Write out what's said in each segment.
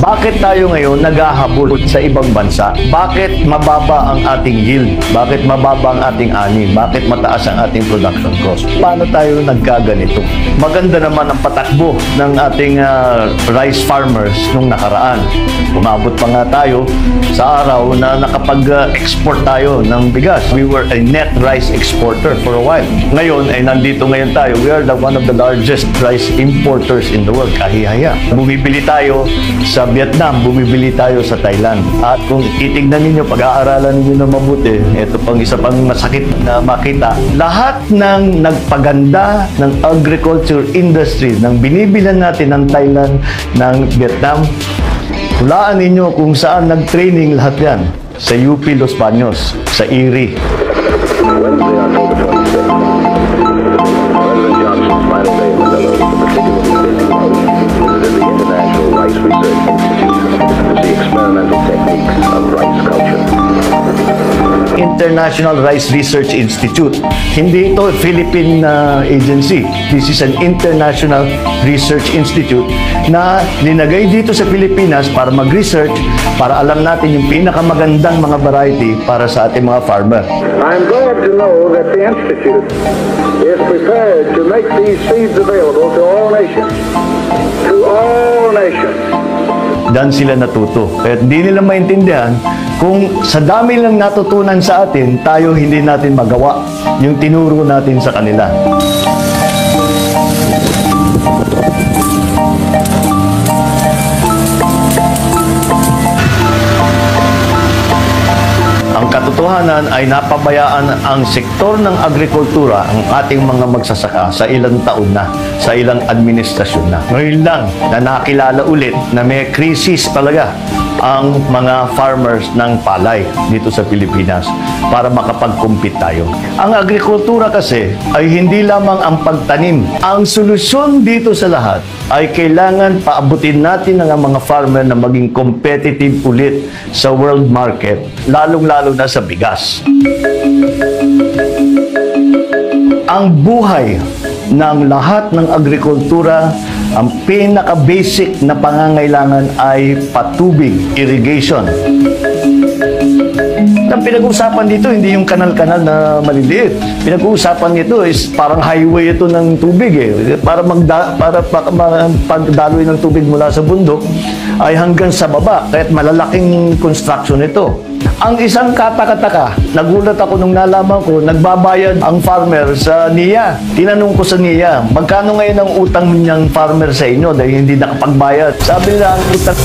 Bakit tayo ngayon naghahabol sa ibang bansa? Bakit mababa ang ating yield? Bakit mababa ang ating ani? Bakit mataas ang ating production cost? Paano tayo nagkaganito? Maganda naman ang patakbo ng ating rice farmers nung nakaraan. Umabot pa nga tayo sa araw na nakapag-export tayo ng bigas. We were a net rice exporter for a while. Ngayon ay nandito ngayon tayo. We are one of the largest rice importers in the world. Kahihaya. Bumibili tayo sa Vietnam, bumibili tayo sa Thailand. At kung titignan ninyo, pag-aaralan ninyo na mabuti, ito pang isa pang masakit na makita, lahat ng nagpaganda ng agriculture industry, ng binibilan natin ng Thailand, ng Vietnam, hulaan ninyo kung saan nag-training lahat yan. Sa UP Los Baños, sa Erie. International Rice Research Institute. Hindi ito Philippine agency. This is an international research institute na linagay dito sa Pilipinas para mag-research, para alam natin yung pinakamagandang mga variety para sa ating mga farmer. I'm glad to know that the institute is prepared to make these seeds available to all nations. To all nations. Dan sila natuto. Kaya hindi nila maintindihan kung sa dami lang natutunan sa atin, tayo hindi natin magawa yung tinuro natin sa kanila. Ang katotohanan ay napabayaan ang sektor ng agrikultura, ang ating mga magsasaka sa ilang taon na, sa ilang administrasyon na. Ngayon lang na nakilala ulit na may krisis talaga ang mga farmers ng palay dito sa Pilipinas para makapag-compete tayo. Ang agrikultura kasi ay hindi lamang ang pagtanim. Ang solusyon dito sa lahat ay kailangan paabutin natin ang mga farmer na maging competitive ulit sa world market, lalong-lalo na sa bigas. Ang buhay ng lahat ng agrikultura, ang pinaka-basic na pangangailangan ay patubig, irrigation. Ang pinag-uusapan dito, hindi yung kanal-kanal na maliliit. Pinag-uusapan nito is parang highway ito ng tubig eh. Para pagdaloy ng tubig mula sa bundok ay hanggang sa baba. Kaya't malalaking construction ito. Ang isang katakataka, nagulat ako nung nalaman ko, nagbabayad ang farmer sa NIA. Tinanong ko sa NIA, magkano ngayon ang utang niyang farmer sa inyo dahil hindi nakapagbayad? Sabi nila, ang utang...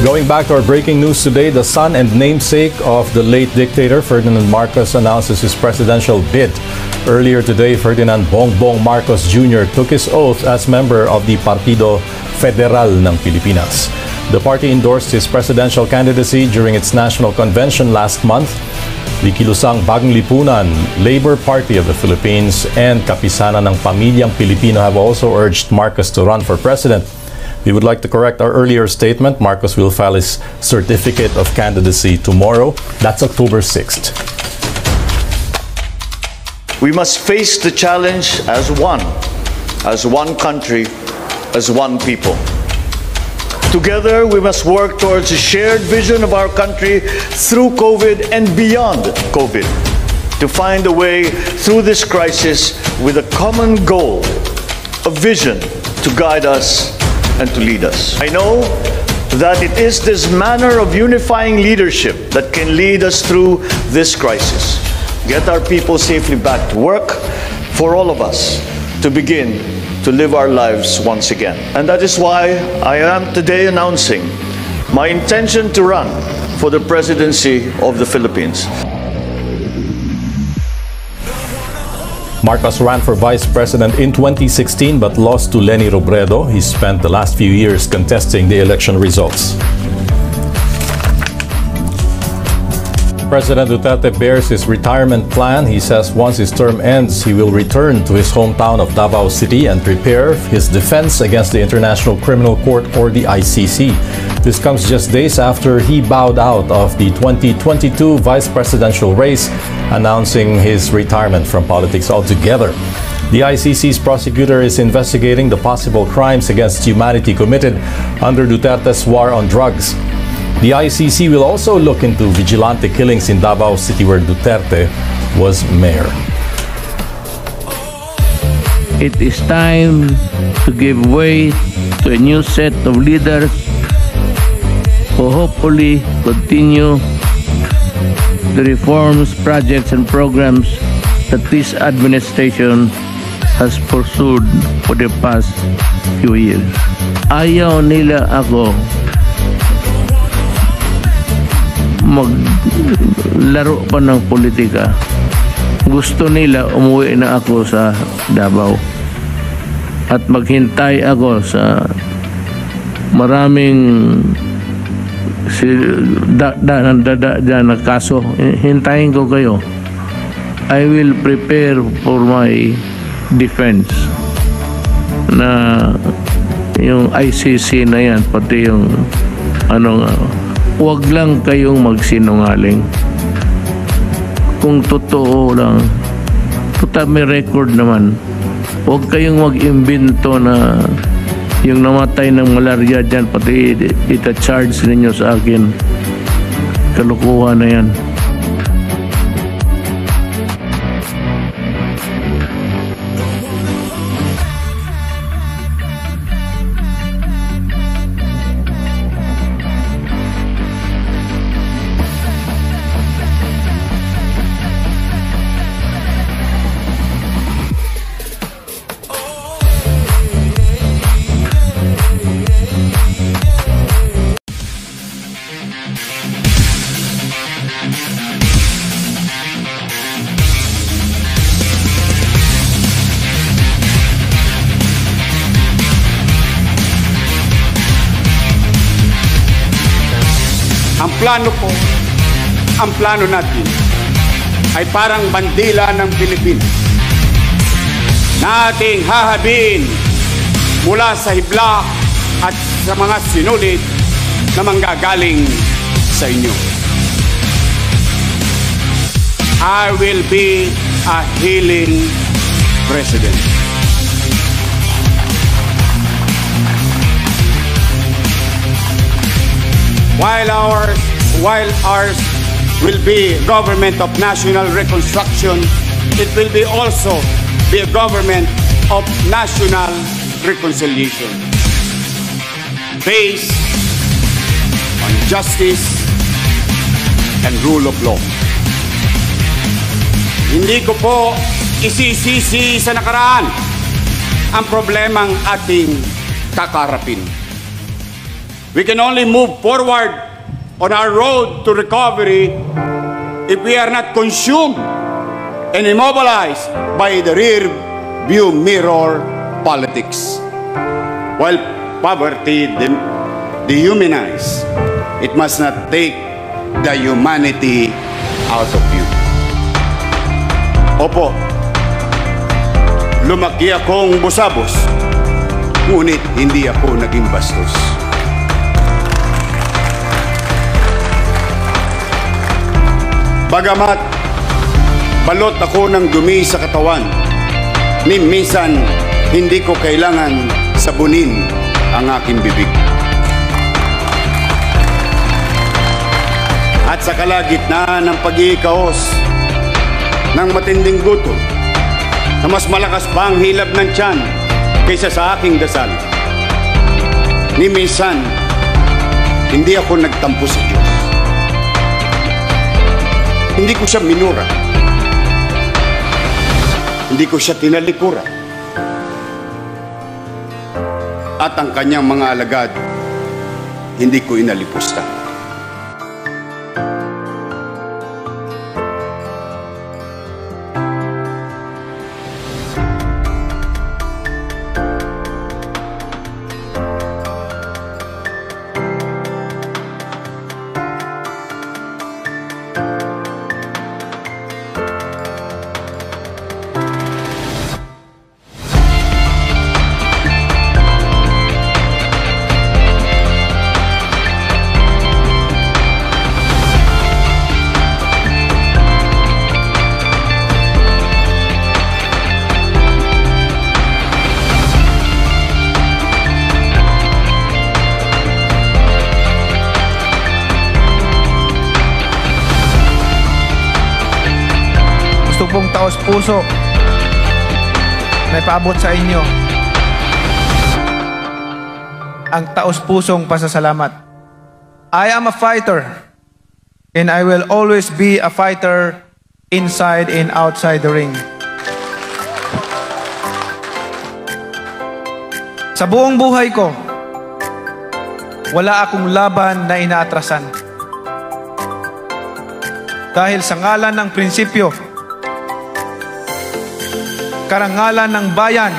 Going back to our breaking news today, the son and namesake of the late dictator Ferdinand Marcos announces his presidential bid. Earlier today, Ferdinand Bongbong Marcos Jr. took his oath as member of the Partido Federal ng Pilipinas. The party endorsed his presidential candidacy during its national convention last month. The Kilusang Bagong Lipunan, Labor Party of the Philippines, and Kapisanan ng Pamilyang Pilipino have also urged Marcos to run for president. We would like to correct our earlier statement. Marcos will file his certificate of candidacy tomorrow. That's October 6th. We must face the challenge as one country, as one people. Together, we must work towards a shared vision of our country through COVID and beyond COVID, to find a way through this crisis with a common goal, a vision to guide us and to lead us. I know that it is this manner of unifying leadership that can lead us through this crisis, get our people safely back to work, for all of us to begin to live our lives once again. And that is why I am today announcing my intention to run for the presidency of the Philippines. Marcos ran for vice president in 2016 but lost to Leni Robredo. He spent the last few years contesting the election results. President Duterte bears his retirement plan. He says once his term ends, he will return to his hometown of Davao City and prepare his defense against the International Criminal Court or the ICC. This comes just days after he bowed out of the 2022 vice presidential race, announcing his retirement from politics altogether. The ICC's prosecutor is investigating the possible crimes against humanity committed under Duterte's war on drugs. The ICC will also look into vigilante killings in Davao City where Duterte was mayor. It is time to give way to a new set of leaders who hopefully continue the reforms, projects, and programs that this administration has pursued for the past few years. Ayaw nila ako maglaro pa ng politika. Gusto nila umuwi na ako sa Davao at maghintay ako sa maraming na kaso. Hintayin ko kayo. I will prepare for my defense na yung ICC na yan, pati yung huwag lang kayong magsinungaling. Kung totoo lang, total may record naman, huwag kayong mag-imbento na yung namatay ng malaria dyan, pati ita-charge ninyo sa akin. Kalukuhan na yan. Ang plano natin ay parang bandila ng Pilipinas na ating hahabin mula sa hibla at sa mga sinulit na manggagaling sa inyo. I will be a healing president. While ours will be government of national reconstruction, it will be also be a government of national reconciliation based on justice and rule of law. Hindi ko po isisisi sa nakaraan ang problemang ating kakarapin. We can only move forward on our road to recovery if we are not consumed and immobilized by the rear view mirror politics. While poverty dehumanizes, it must not take the humanity out of you. Opo, lumaki akong busabos, ngunit hindi ako naging bastos. Bagamat balot ako ng dumi sa katawan, ni minsan hindi ko kailangan sabunin ang aking bibig. At sa kalagitnaan ng pag-iikaos ng matinding gutom, na mas malakas pa ang hilab ng tiyan kaysa sa aking dasal, ni minsan hindi ako nagtampo sa Diyos. Hindi ko siya minura. Hindi ko siya tinalikuran. At ang kanyang mga alagad, hindi ko inalipusta. taos-puso na ipaabot sa inyo ang taos-pusong pasasalamat. I am a fighter, and I will always be a fighter inside and outside the ring. Sa buong buhay ko, wala akong laban na inaatrasan. Dahil sa ngalan ng prinsipyo, karangalan ng bayan,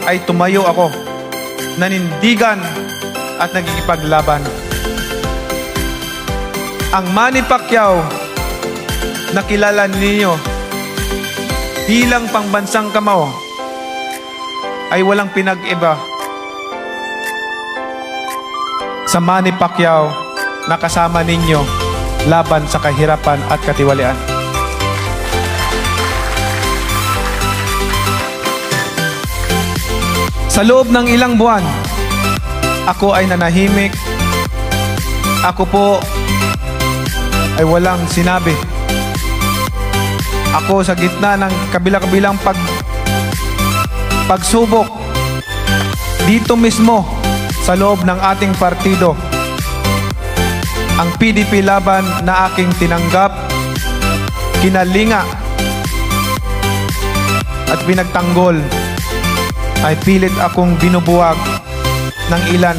ay tumayo ako, nanindigan at nagkikipaglaban. Ang Manny Pacquiao na kilala ninyo bilang pangbansang kamao ay walang pinag-iba sa Manny Pacquiao na kasama ninyo laban sa kahirapan at katiwalian. Sa loob ng ilang buwan, ako ay nanahimik. Ako po ay walang sinabi. Ako sa gitna ng kabila-kabilang pagsubok dito mismo sa loob ng ating partido. Ang PDP laban na aking tinanggap, kinalinga at pinagtanggol ay pilit akong binubuwag ng ilan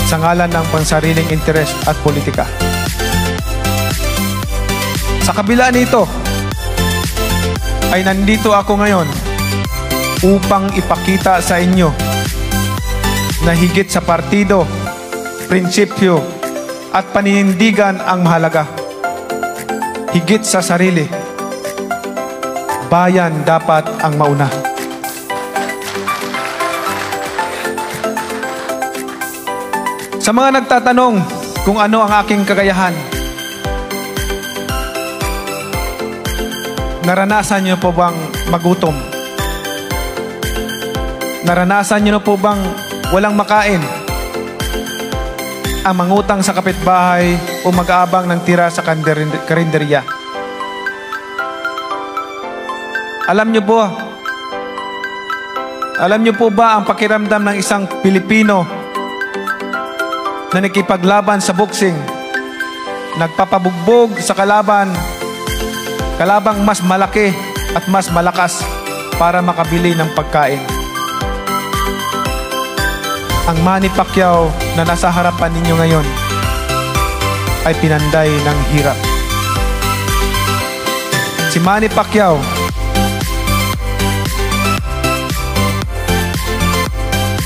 sa ngalan ng pansariling interes at politika. Sa kabila nito ay nandito ako ngayon upang ipakita sa inyo na higit sa partido, prinsipyo at paninindigan ang mahalaga. Higit sa sarili, bayan dapat ang mauna. Sa mga nagtatanong kung ano ang aking kagayahan, naranasan niyo po bang magutom? Naranasan niyo po bang walang makain? Ang mangutang sa kapitbahay o mag-aabang ng tira sa karinderya? Alam niyo po ba ang pakiramdam ng isang Pilipino na nakipaglaban sa boxing, nagpapabugbog sa kalabang mas malaki at mas malakas para makabili ng pagkain? Ang Manny Pacquiao na nasa harapan ninyo ngayon ay pinanday ng hirap. Si Manny Pacquiao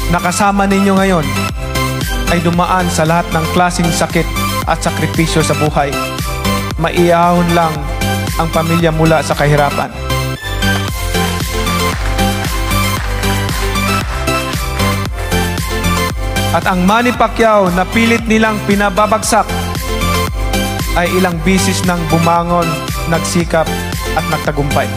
na kasama ninyo ngayon ay dumaan sa lahat ng klaseng sakit at sakripisyo sa buhay. Maiahon lang ang pamilya mula sa kahirapan. At ang Manny Pacquiao na pilit nilang pinababagsak ay ilang bisis nang bumangon, nagsikap at nagtagumpay.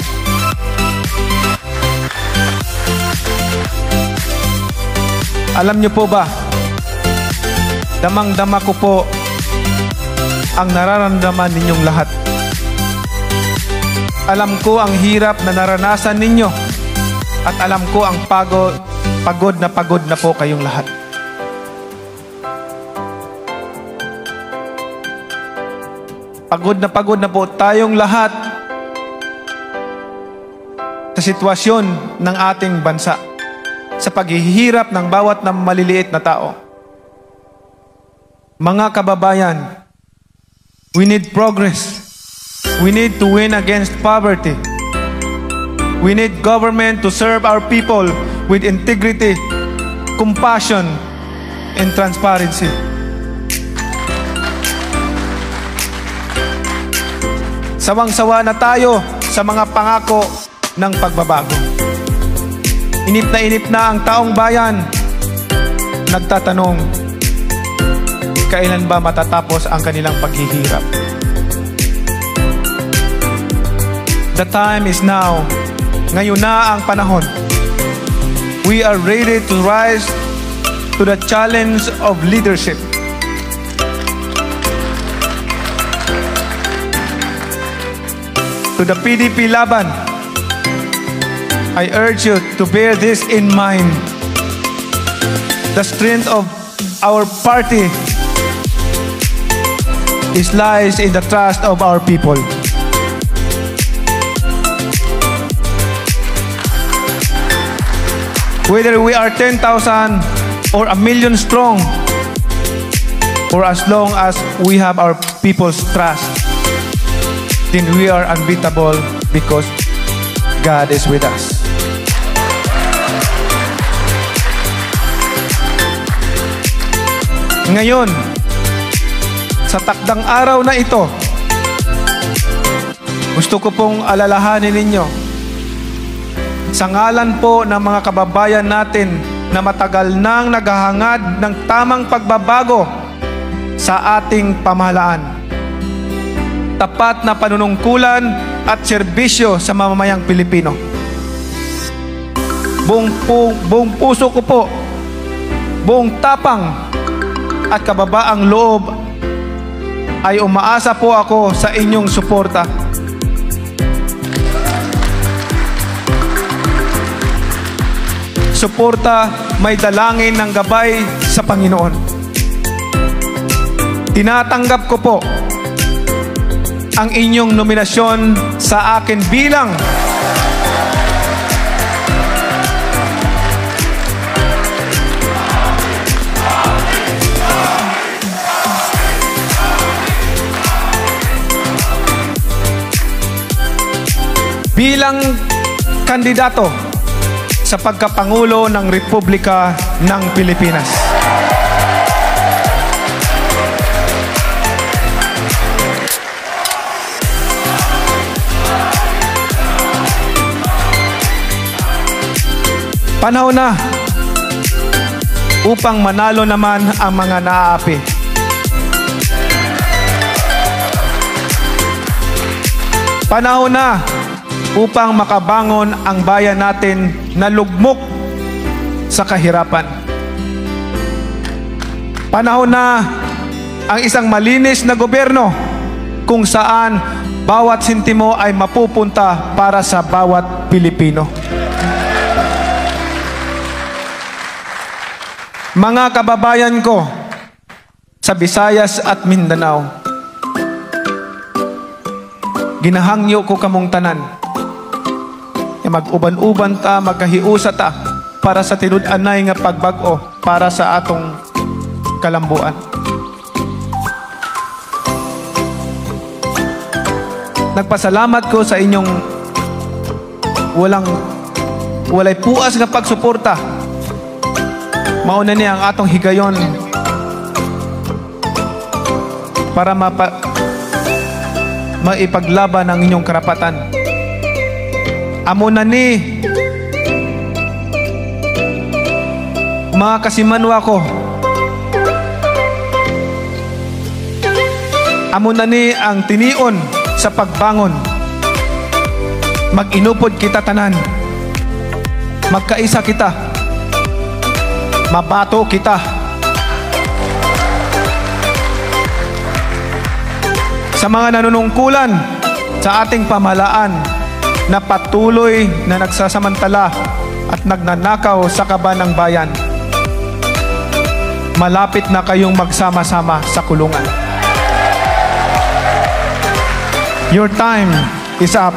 Alam niyo po ba, damang-dama ko po ang nararamdaman ninyong lahat. Alam ko ang hirap na naranasan ninyo at alam ko ang pagod na po kayong lahat. Pagod na po tayong lahat sa sitwasyon ng ating bansa, sa paghihirap ng bawat na maliliit na tao. Mga kababayan, we need progress. We need to win against poverty. We need government to serve our people with integrity, compassion, and transparency. Sawang-sawa na tayo sa mga pangako ng pagbabago. Inip na ang taong bayan. Nagtatanong, kailan ba matatapos ang kanilang paghihirap? The time is now. Ngayon na ang panahon. We are ready to rise to the challenge of leadership. to the PDP Laban, I urge you to bear this in mind. The strength of our party lies in the trust of our people. Whether we are 10,000 or 1,000,000 strong, for as long as we have our people's trust, then we are unbeatable because God is with us. Ngayon, sa takdang araw na ito, gusto ko pong alalahanin ninyo, sa ngalan po ng mga kababayan natin na matagal nang naghahangad ng tamang pagbabago sa ating pamahalaan, tapat na panunungkulan at serbisyo sa mamamayang Pilipino. Buong puso ko po, buong tapang at kababaang loob ay umaasa po ako sa inyong suporta. Suporta may dalangin ng gabay sa Panginoon. Tinatanggap ko po ang inyong nominasyon sa akin bilang kandidato sa pagkapangulo ng Republika ng Pilipinas. Panahon na upang manalo naman ang mga naaapi. Panahon na upang makabangon ang bayan natin na lugmok sa kahirapan. Panahon na ang isang malinis na gobyerno kung saan bawat sentimo ay mapupunta para sa bawat Pilipino. Mga kababayan ko sa Visayas at Mindanao, ginahangyo ko kamong tanan. Mag-uban-uban ta, magkahiusa ta para sa tinud-anay nga pagbag-o para sa atong kalambuan. Nagpasalamat ko sa inyong walay puas nga pagsuporta. Mauna niya ang atong higayon para maipaglaban ang inyong karapatan. Amo na ni mga kasimanwa ko, amo na ni ang tinion sa pagbangon. Mag-inupod kita tanan, magkaisa kita, mabato kita. Sa mga nanunungkulan sa ating pamahalaan na patuloy na nagsasamantala at nagnanakaw sa kaban ng bayan, malapit na kayong magsama-sama sa kulungan. Your time is up.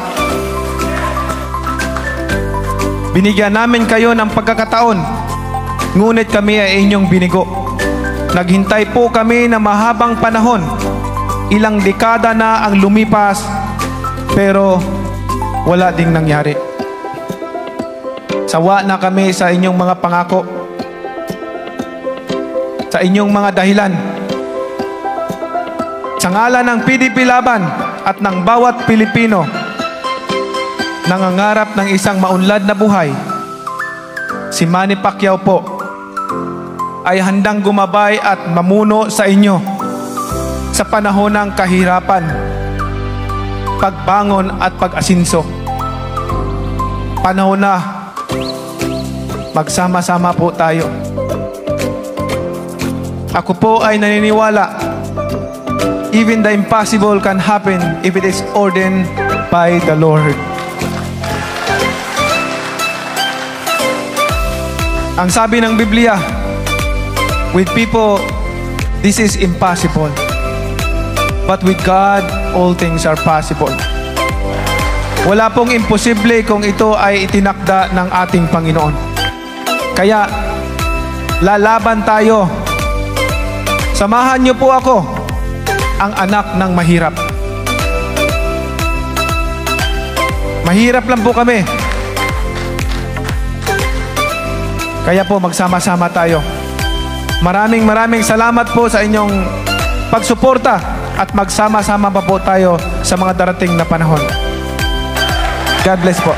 Binigyan namin kayo ng pagkakataon, ngunit kami ay inyong binigo. Naghintay po kami na mahabang panahon, ilang dekada na ang lumipas, pero wala ding nangyari. Sawa na kami sa inyong mga pangako, sa inyong mga dahilan. Sa ngalan ng PDP Laban at ng bawat Pilipino nangangarap ng isang maunlad na buhay, si Manny Pacquiao po ay handang gumabay at mamuno sa inyo sa panahon ng kahirapan, pagbangon at pag-asinso. Panahon na magsama-sama po tayo. Ako po ay naniniwala, even the impossible can happen if it is ordained by the Lord. Ang sabi ng Biblia, with people, this is impossible. But with God, all things are possible. Wala pong imposible kung ito ay itinakda ng ating Panginoon. Kaya, lalaban tayo. Samahan niyo po ako, ang anak ng mahirap. Mahirap lang po kami. Kaya po magsama-sama tayo. Maraming salamat po sa inyong pagsuporta at magsama-sama pa po tayo sa mga darating na panahon. God bless po.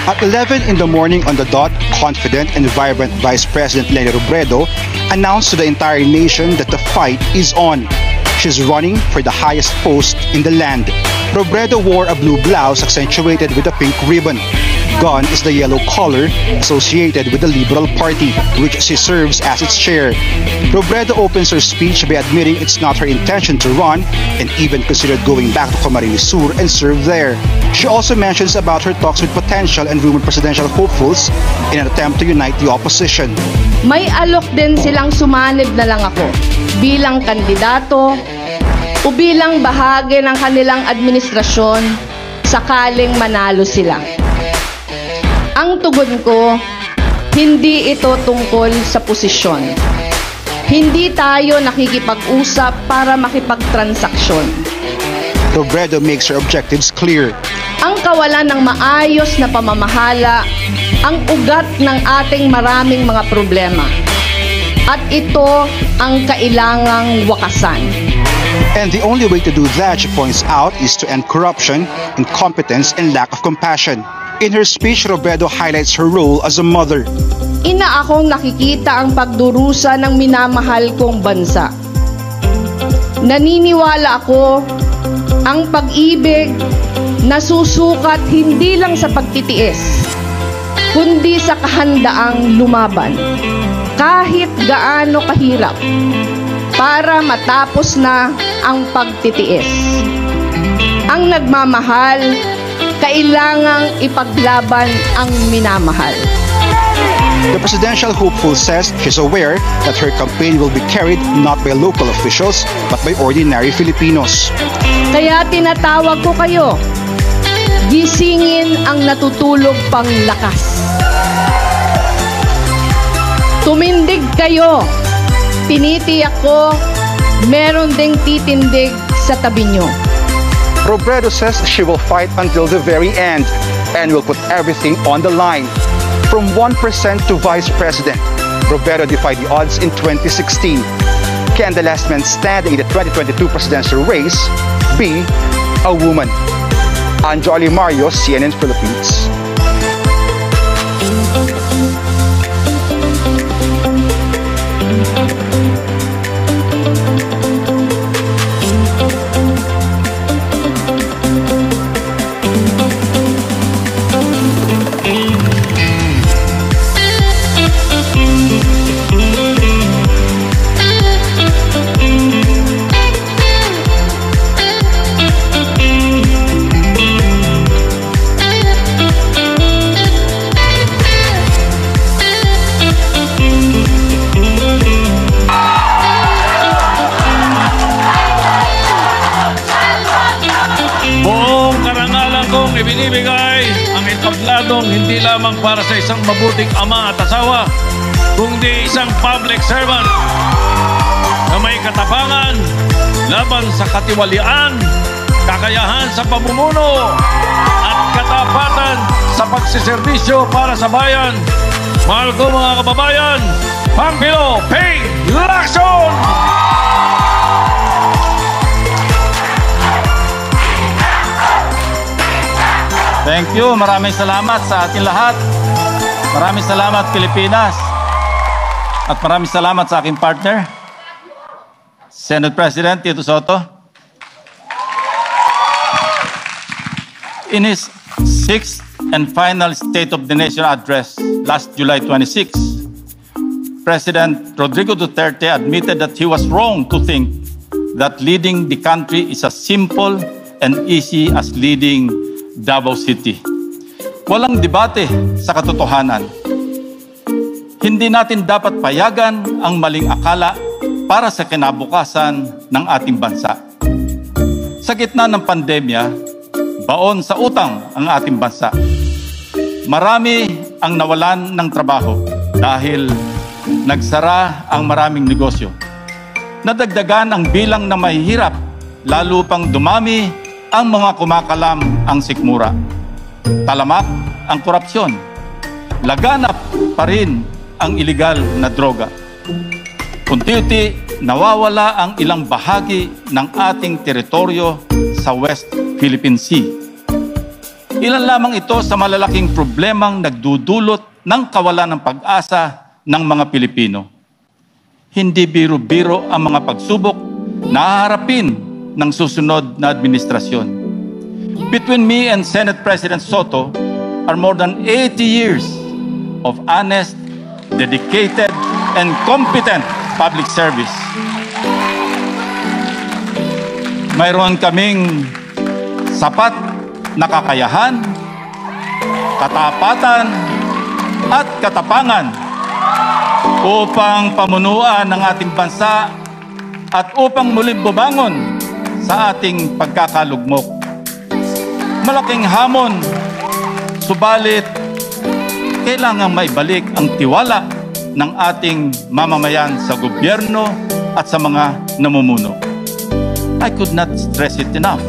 At 11 in the morning on the dot, confident and vibrant Vice President Leni Robredo announced to the entire nation that the fight is on. She's running for the highest post in the land. Robredo wore a blue blouse accentuated with a pink ribbon. Gone is the yellow color associated with the Liberal Party, which she serves as its chair. Robredo opens her speech by admitting it's not her intention to run and even considered going back to Camarines Sur and serve there. She also mentions about her talks with potential and rumored presidential hopefuls in an attempt to unite the opposition. May alok din silang sumanib na lang ako bilang kandidato o bilang bahagi ng kanilang administrasyon sakaling manalo sila. Ang tugon ko, hindi ito tungkol sa posisyon. Hindi tayo nakikipag-usap para makipagtransaksyon. Robredo makes her objectives clear. Ang kawalan ng maayos na pamamahala ang ugat ng ating maraming mga problema. At ito ang kailangang wakasan. And the only way to do that, she points out, is to end corruption, incompetence, and lack of compassion. In her speech, Robredo highlights her role as a mother. Ina akong nakikita ang pagdurusa ng minamahal kong bansa. Naniniwala ako ang pag-ibig nasusukat hindi lang sa pagtitiis, kundi sa kahandaang lumaban, kahit gaano kahirap, para matapos na ang pagtitiis. Ang nagmamahal, kailangang ipaglaban ang minamahal. The presidential hopeful says she's aware that her campaign will be carried not by local officials but by ordinary Filipinos. Kaya tinatawag ko kayo, gisingin ang natutulog pang lakas. Tumindig kayo, tinitiyak ko, meron ding titindig sa tabi nyo. Robredo says she will fight until the very end and will put everything on the line. From 1% to vice president, Robredo defied the odds in 2016. Can the last man standing in the 2022 presidential race be a woman? Anjo Alimario, CNN Philippines. kong ibinibigay ang entabladong hindi lamang para sa isang mabuting ama at asawa, kundi isang public servant na may katapangan laban sa katiwalian, kakayahan sa pamumuno at katapatan sa pagsiservisyo para sa bayan. Mahal ko mga kababayan, Pangilo Ping Lacson! Thank you. Maraming salamat sa ating lahat. Maraming salamat Pilipinas. At maraming salamat sa aking partner, Senate President Tito Soto. In his sixth and final State of the Nation address last July 26, President Rodrigo Duterte admitted that he was wrong to think that leading the country is as simple and easy as leading Davao City. Walang debate sa katotohanan. Hindi natin dapat payagan ang maling akala para sa kinabukasan ng ating bansa. Sa gitna ng pandemya, baon sa utang ang ating bansa. Marami ang nawalan ng trabaho dahil nagsara ang maraming negosyo. Nadagdagan ang bilang na mahihirap, lalo pang dumami ang mga kumakalam ang sikmura. Talamak ang korupsyon. Laganap pa rin ang iligal na droga. Unti-unti nawawala ang ilang bahagi ng ating teritoryo sa West Philippine Sea. Ilan lamang ito sa malalaking problemang nagdudulot ng kawalan ng pag-asa ng mga Pilipino. Hindi biro-biro ang mga pagsubok na haharapin ng susunod na administrasyon. Between me and Senate President Soto are more than 80 years of honest, dedicated, and competent public service. Mayroon kaming sapat na kakayahan, katapatan, at katapangan upang pamunuan ang ating bansa at upang muling bumangon sa ating pagkakalugmok. Malaking hamon, subalit kailangang maibalik ang tiwala ng ating mamamayan sa gobyerno at sa mga namumuno. I could not stress it enough.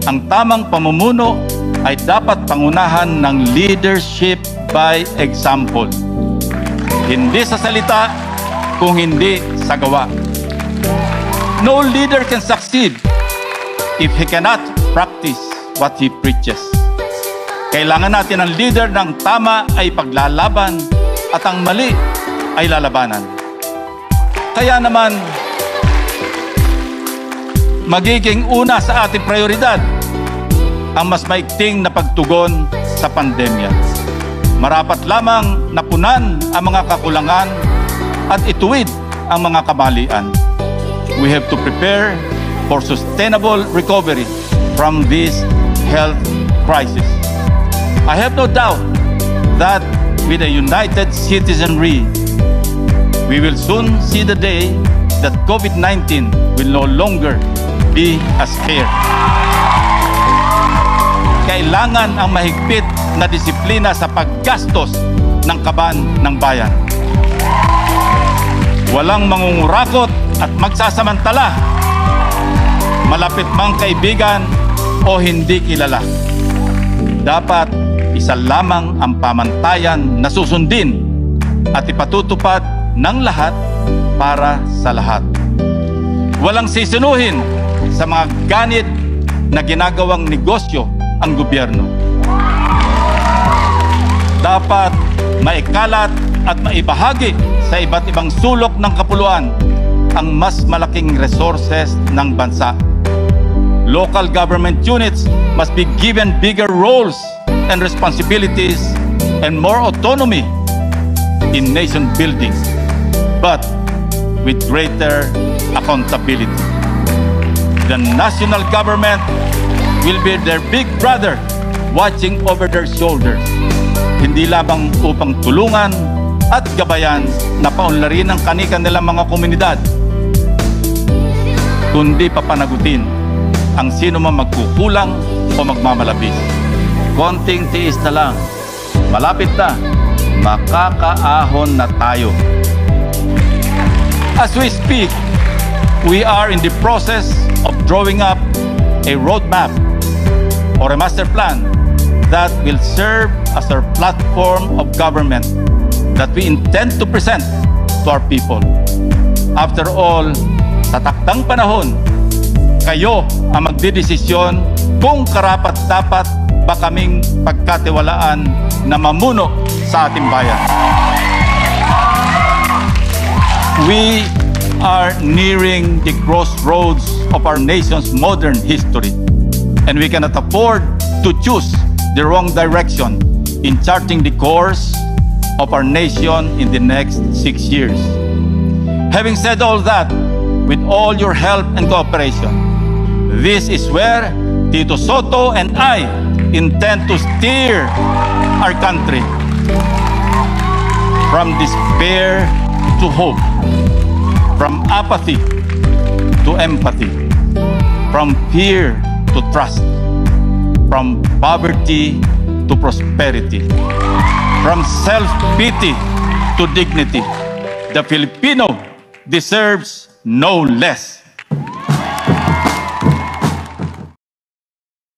Ang tamang pamumuno ay dapat pangunahan ng leadership by example. Hindi sa salita, kung hindi sa gawa. No leader can succeed if he cannot practice what he preaches. Kailangan natin ang leader ng tama ay paglalaban at ang mali ay lalabanan. Kaya naman, magiging una sa ating prioridad ang mas maigting na pagtugon sa pandemya. Marapat lamang napunan ang mga kakulangan at ituwid ang mga kamalian. We have to prepare for sustainable recovery from this health crisis. I have no doubt that with a united citizenry, we will soon see the day that COVID-19 will no longer be a scare. Kailangan ang mahigpit na disiplina sa paggastos ng kaban ng bayan. Walang mangungurakot at magsasamantala, malapit mang kaibigan o hindi kilala. Dapat isa lamang ang pamantayan na susundin at ipatutupad ng lahat para sa lahat. Walang sisinuhin sa mga ganit na ginagawang negosyo ang gobyerno. Dapat maikalat at maibahagi sa iba't ibang sulok ng kapuluan ang mas malaking resources ng bansa. Local government units must be given bigger roles and responsibilities and more autonomy in nation building, but with greater accountability. The national government will be their big brother watching over their shoulders, hindi lamang upang tulungan at gabayan na paunlarin ang kani-kanilang mga komunidad, kundi papanagutin ang sino man magkukulang o magmamalabis. konting tiis na lang. Malapit na, makakaahon na tayo. As we speak, we are in the process of drawing up a roadmap or a master plan that will serve as our platform of government that we intend to present to our people. After all, sa takdang panahon, kayo ang magdidesisyon kung karapat-dapat ba kaming pagkatiwalaan na mamuno sa ating bayan. We are nearing the crossroads of our nation's modern history, and we cannot afford to choose the wrong direction in charting the course of our nation in the next 6 years. Having said all that, with all your help and cooperation, this is where Tito Soto and I intend to steer our country from despair to hope, from apathy to empathy, from fear to trust, from poverty to prosperity, from self-pity to dignity. The Filipino deserves no less.